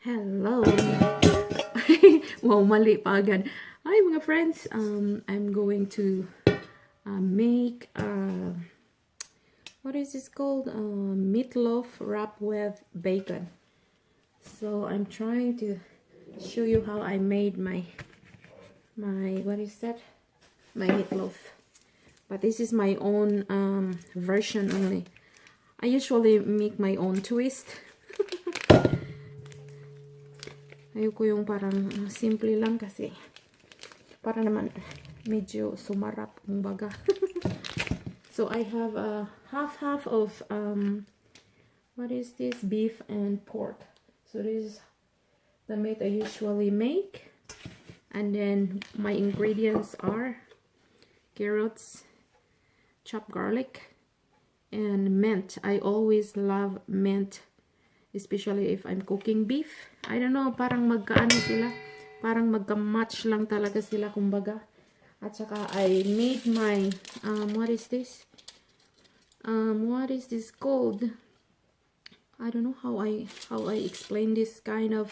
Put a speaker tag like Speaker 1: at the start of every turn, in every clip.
Speaker 1: Hello! Wow, mali pa agad. Hi mga friends! I'm going to make, what is this called? Meatloaf wrapped with bacon. So I'm trying to show you how I made my what is that? My meatloaf. But this is my own version only. I usually make my own twist. Ayoko yung parang simple lang kasi para naman medyo sumarap ang baga. So I have a half of what is this, beef and pork. So this is the meat I usually make, and then my ingredients are carrots, chopped garlic, and mint. I always love mint, especially if I'm cooking beef. I don't know, parang magkaano sila, parang magka-match lang talaga sila kumbaga. At saka I made my what is this called? I don't know how I explain this kind of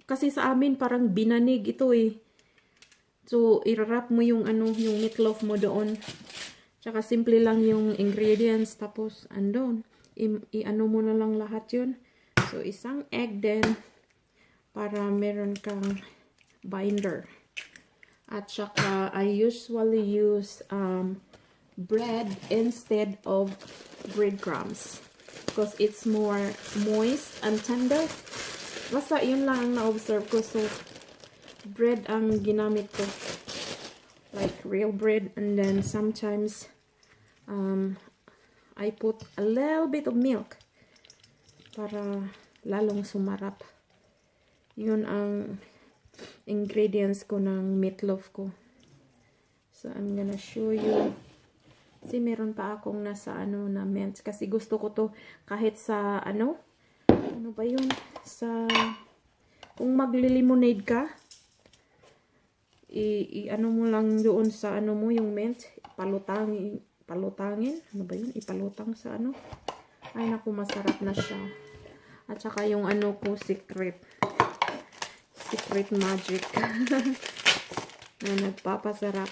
Speaker 1: kasi sa amin parang binanig ito eh. So i-wrap mo yung yung meatloaf mo doon. Tsaka simple lang yung ingredients, tapos andun, i-ano mo na lang lahat yun. So isang egg din para meron kang binder. At saka I usually use bread instead of breadcrumbs because it's more moist and tender. Basta yun lang ang na-observe ko. So bread ang ginamit ko, like real bread, and then sometimes I put a little bit of milk para lalong sumarap. Yun ang ingredients ko ng meatloaf ko. So I'm gonna show you. Kasi meron pa akong nasa na mint. Kasi gusto ko to kahit sa ano ba yun? Sa kung magli-lemonade ka, i-ano mo lang doon sa mo yung mint, palutangin, ano ba yun? Ipalutang sa ay naku, masarap na siya. At saka yung ko, secret magic na nagpapasarap.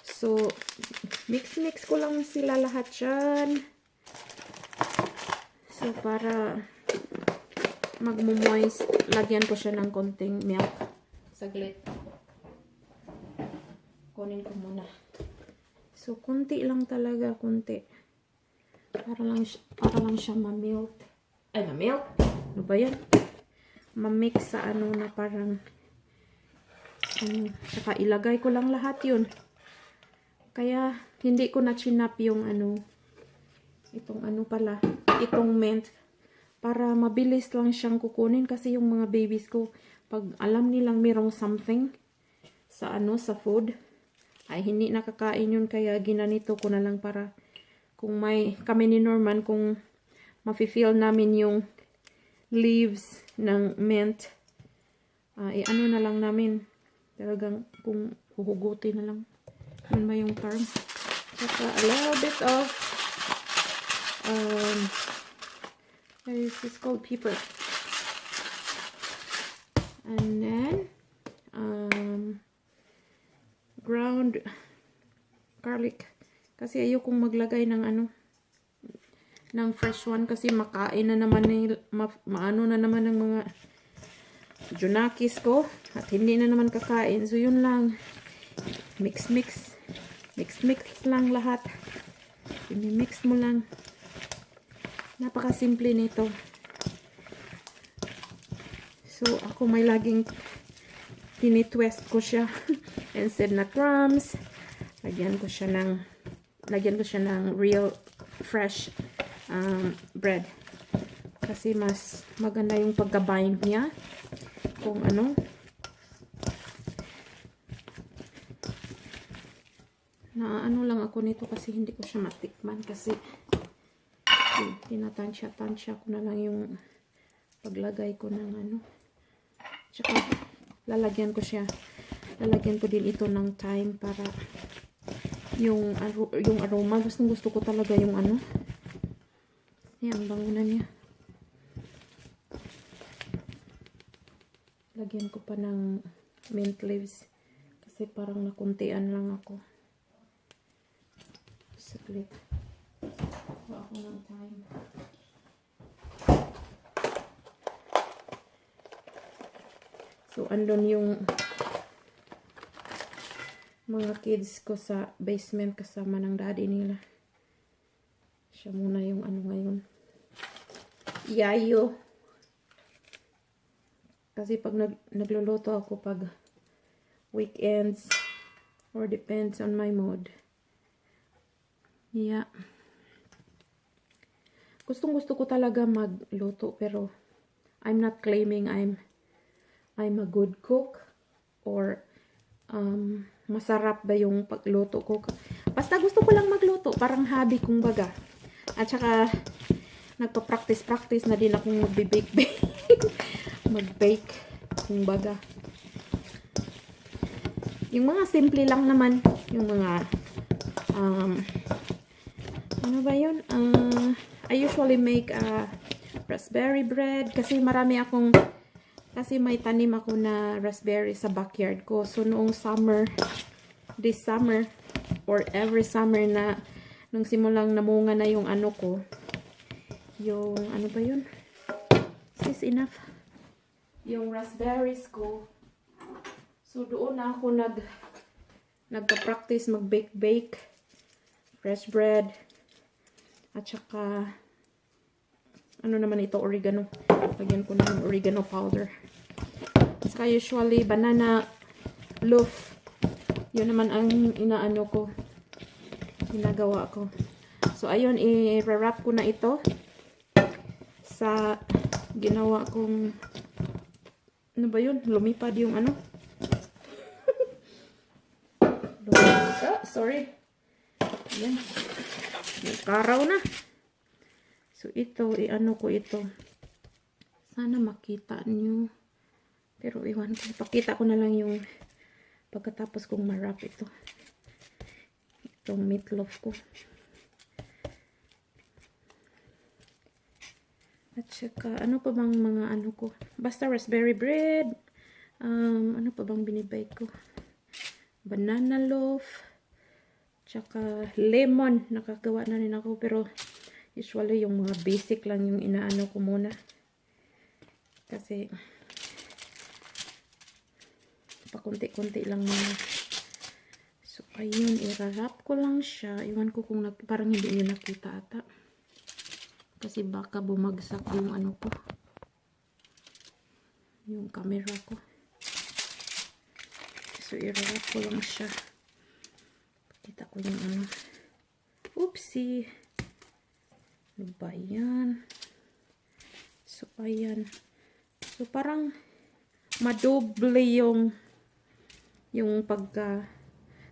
Speaker 1: So mix ko lang sila lahat dyan. So para magmo-moist, lagyan ko siya ng konting milk. Saglit, kunin ko muna. So kunti lang talaga, kunti. Para lang siya ma-melt. Ay, ma-melt? Ano ba yan? Ma-mix sa na parang saka ilagay ko lang lahat yun. Kaya hindi ko na chinap yung itong pala, itong mint, para mabilis lang siyang kukunin. Kasi yung mga babies ko, pag alam nilang merong something sa sa food, ay hindi nakakain yun. Kaya ginanito ko na lang para kung kami ni Norman, kung mafe-feel namin yung leaves ng mint, na lang namin. Talagang kung huhugutin na lang. Yun ba yung term? Saka a little bit of what is this called? Pepper. And then ground garlic. Kasi ayokong maglagay ng ng fresh one kasi makain na naman maano na naman ng mga junakis ko at hindi na naman kakain. So yun lang, mix lang lahat. I-mix mo lang. Napakasimple nito. So ako may laging tinitwist ko siya instead na crumbs. Lagyan ko siya ng real fresh bread. Kasi mas maganda yung pagka-bind niya. Kung na lang ako nito kasi hindi ko siya matikman kasi tinatansya ko na lang yung paglagay ko ng tsaka lalagyan ko din ito ng thyme para yung aroma. Gusto ko talaga yung Ayan, bango na niya. Lagyan ko pa ng mint leaves. Kasi parang nakuntian lang ako. Saglit. Kuha ako ng time. So, andun yung mga kids ko sa basement kasama ng daddy nila. Siya muna yung ano ngayon. Yayo. Kasi pag nagluluto ako pag weekends or depends on my mood. Yeah. Gustong-gusto ko talaga magluto pero I'm not claiming I'm a good cook or masarap ba yung pagluto ko. Basta gusto ko lang magluto, parang hobby kung baga. At saka nagpa-practice na din akong mag-bake. Mag-bake kung baga. Yung mga simple lang naman, yung mga ano ba yun? I usually make raspberry bread kasi may tanim ako na raspberry sa backyard ko. So noong this summer or every summer na nung simulang namunga na yung ano ko, yung ano ba yun? Is this enough? Yung raspberries ko. So doon na ako nagpa-practice mag-bake fresh bread at saka ano naman ito, oregano. Lagyan ko na yung oregano powder. Saka usually banana loaf. Yun naman ang ginagawa ko. So ayun, i-wrap ko na ito sa ginawa kong ano ba yun? Lumipad yung ano? Sorry. Ayan. Nagkaraw na. So ito, i-ano ko ito. Sana makita nyo. Pero iwan ko. Pakita ko na lang yung pagkatapos kong ma-wrap ito. Itong meatloaf ko. At saka, ano pa bang mga ano ko? Basta raspberry bread. Ano pa bang binibake ko? Banana loaf. Tsaka lemon. Nakagawa na rin ako. Pero usually yung mga basic lang yung inaano ko muna. Kasi pakunti-kunti lang muna. So ayun, i-wrap ko lang siya. Iwan ko kung parang hindi nyo nakita ata. Kasi baka bumagsak yung ano ko. Yung camera ko. So i-wrap ko lang siya. Pakita ko yung ano. Oopsie. Ano ba yan? So ayan. So parang madoble yung pagka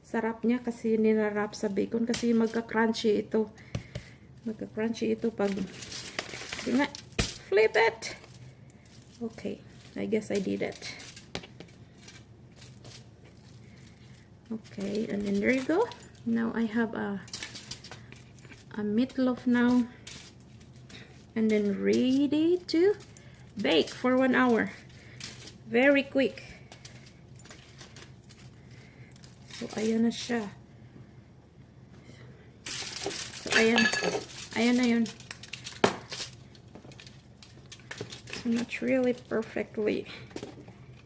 Speaker 1: sarap niya kasi nilarap sa bacon kasi magka-crunchy ito. Magka-crunchy ito pag flip it. Okay, I guess I did it. Okay, and then there you go. Now I have a meatloaf now. And then ready to bake for 1 hour. Very quick. So ayan na siya. So ayan na yun. So not really perfectly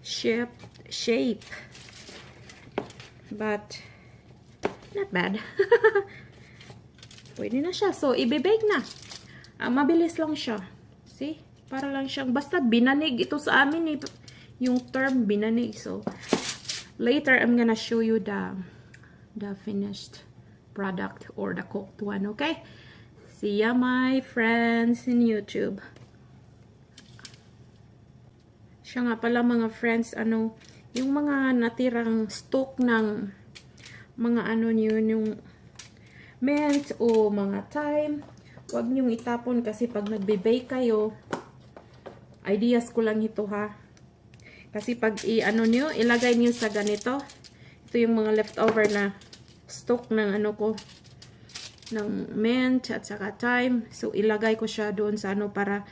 Speaker 1: shape. But not bad. Pwede na siya. So i-bake na. Mabilis lang siya. See? Para lang siyang, basta binanig ito sa amin eh. Yung term binanig. So, later I'm gonna show you the finished product or the cooked one, okay? See ya my friends in YouTube. Siya nga pala mga friends, yung mga natirang stock ng mga yung mint o mga thyme. Huwag niyong itapon kasi pag nagbe-bake kayo, ideas ko lang ito ha. Kasi pag ilagay niyo sa ganito, ito yung mga leftover na stock ng ko. ng mint at saka thyme. So, ilagay ko siya doon sa ano para,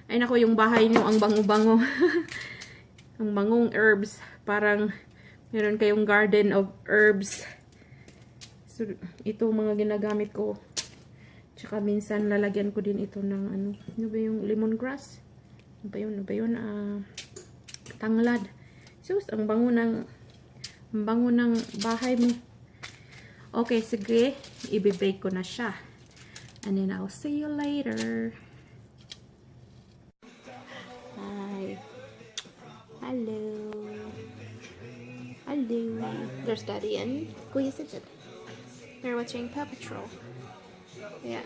Speaker 1: ay nako, yung bahay nyo ang bango-bango. Ang bangong herbs. Parang, meron kayong garden of herbs. So, ito mga ginagamit ko. Tsaka minsan lalagyan ko din ito ng ano ba yung lemongrass? Ano ba yun? Tanglad. Sus, ang bango ng bahay mo. Okay, sige. I-bake ko na siya. And then I'll see you later. Hi. Hello. Hello. There's Daddy and Kuya Sitsit. They're watching Paw Patrol. Yeah.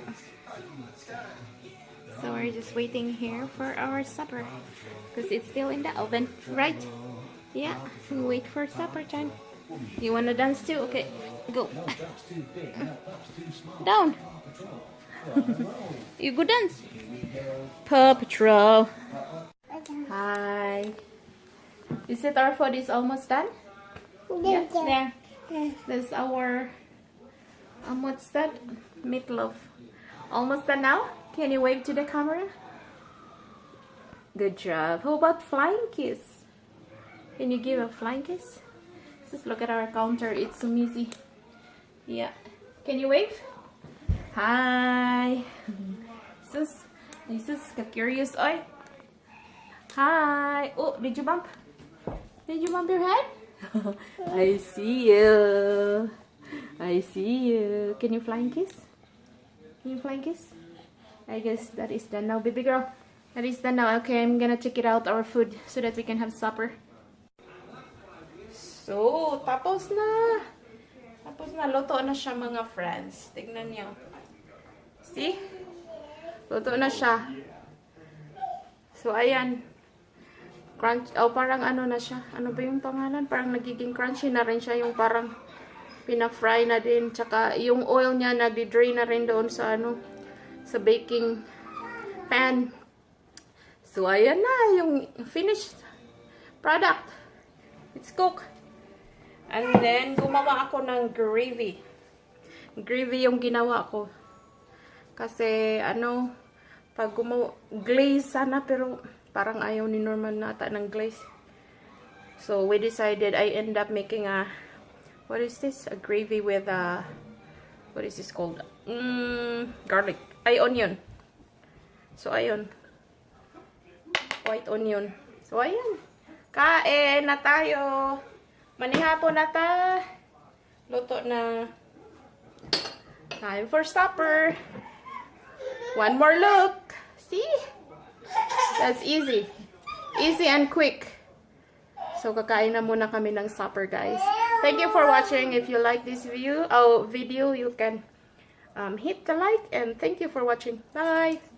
Speaker 1: So we're just waiting here for our supper. Because it's still in the oven, right? Yeah. We wait for supper time. You wanna dance too? Okay. Go. Down. You go dance. Paw Patrol. Hi. Is it our food is almost done? Yeah. There. That's our what's that? Meatloaf. Almost done now? Can you wave to the camera? Good job. How about flying kiss? Can you give a flying kiss? Just look at our counter. It's so easy. Yeah. Can you wave? Hi. This is curious eye. Hi. Oh, did you bump? Did you bump your head? I see you. I see you. Can you flying kiss? Can you flying kiss? I guess that is done now, baby girl. That is done now. Okay, I'm gonna check it out, our food, so that we can have supper. So, tapos na. Tapos na. Luto na siya, mga friends. Tignan niyo. See? Luto na siya. So, ayan. Crunch. Oh, parang ano na siya. Ano ba yung pangalan? Parang nagiging crunchy na rin siya. Yung parang pina-fry na din. Tsaka yung oil niya nagdi-drain na rin doon sa ano, sa baking pan. So, ayan na. Yung finished product. It's cooked. And then, gumawa ako ng gravy. Gravy yung ginawa ko. Kasi, ano, pag glaze sana, pero parang ayaw ni Norman nata ng glaze. So, we decided, I end up making a, what is this? A gravy with, what is this called? Garlic. Ay, onion. So, ayun. White onion. So, ayun. Kain na tayo. Manihapon na ta. Luto na. Time for supper. One more look. See? That's easy. Easy and quick. So, kakain na muna kami ng supper, guys. Thank you for watching. If you like this video, you can hit the like. And thank you for watching. Bye!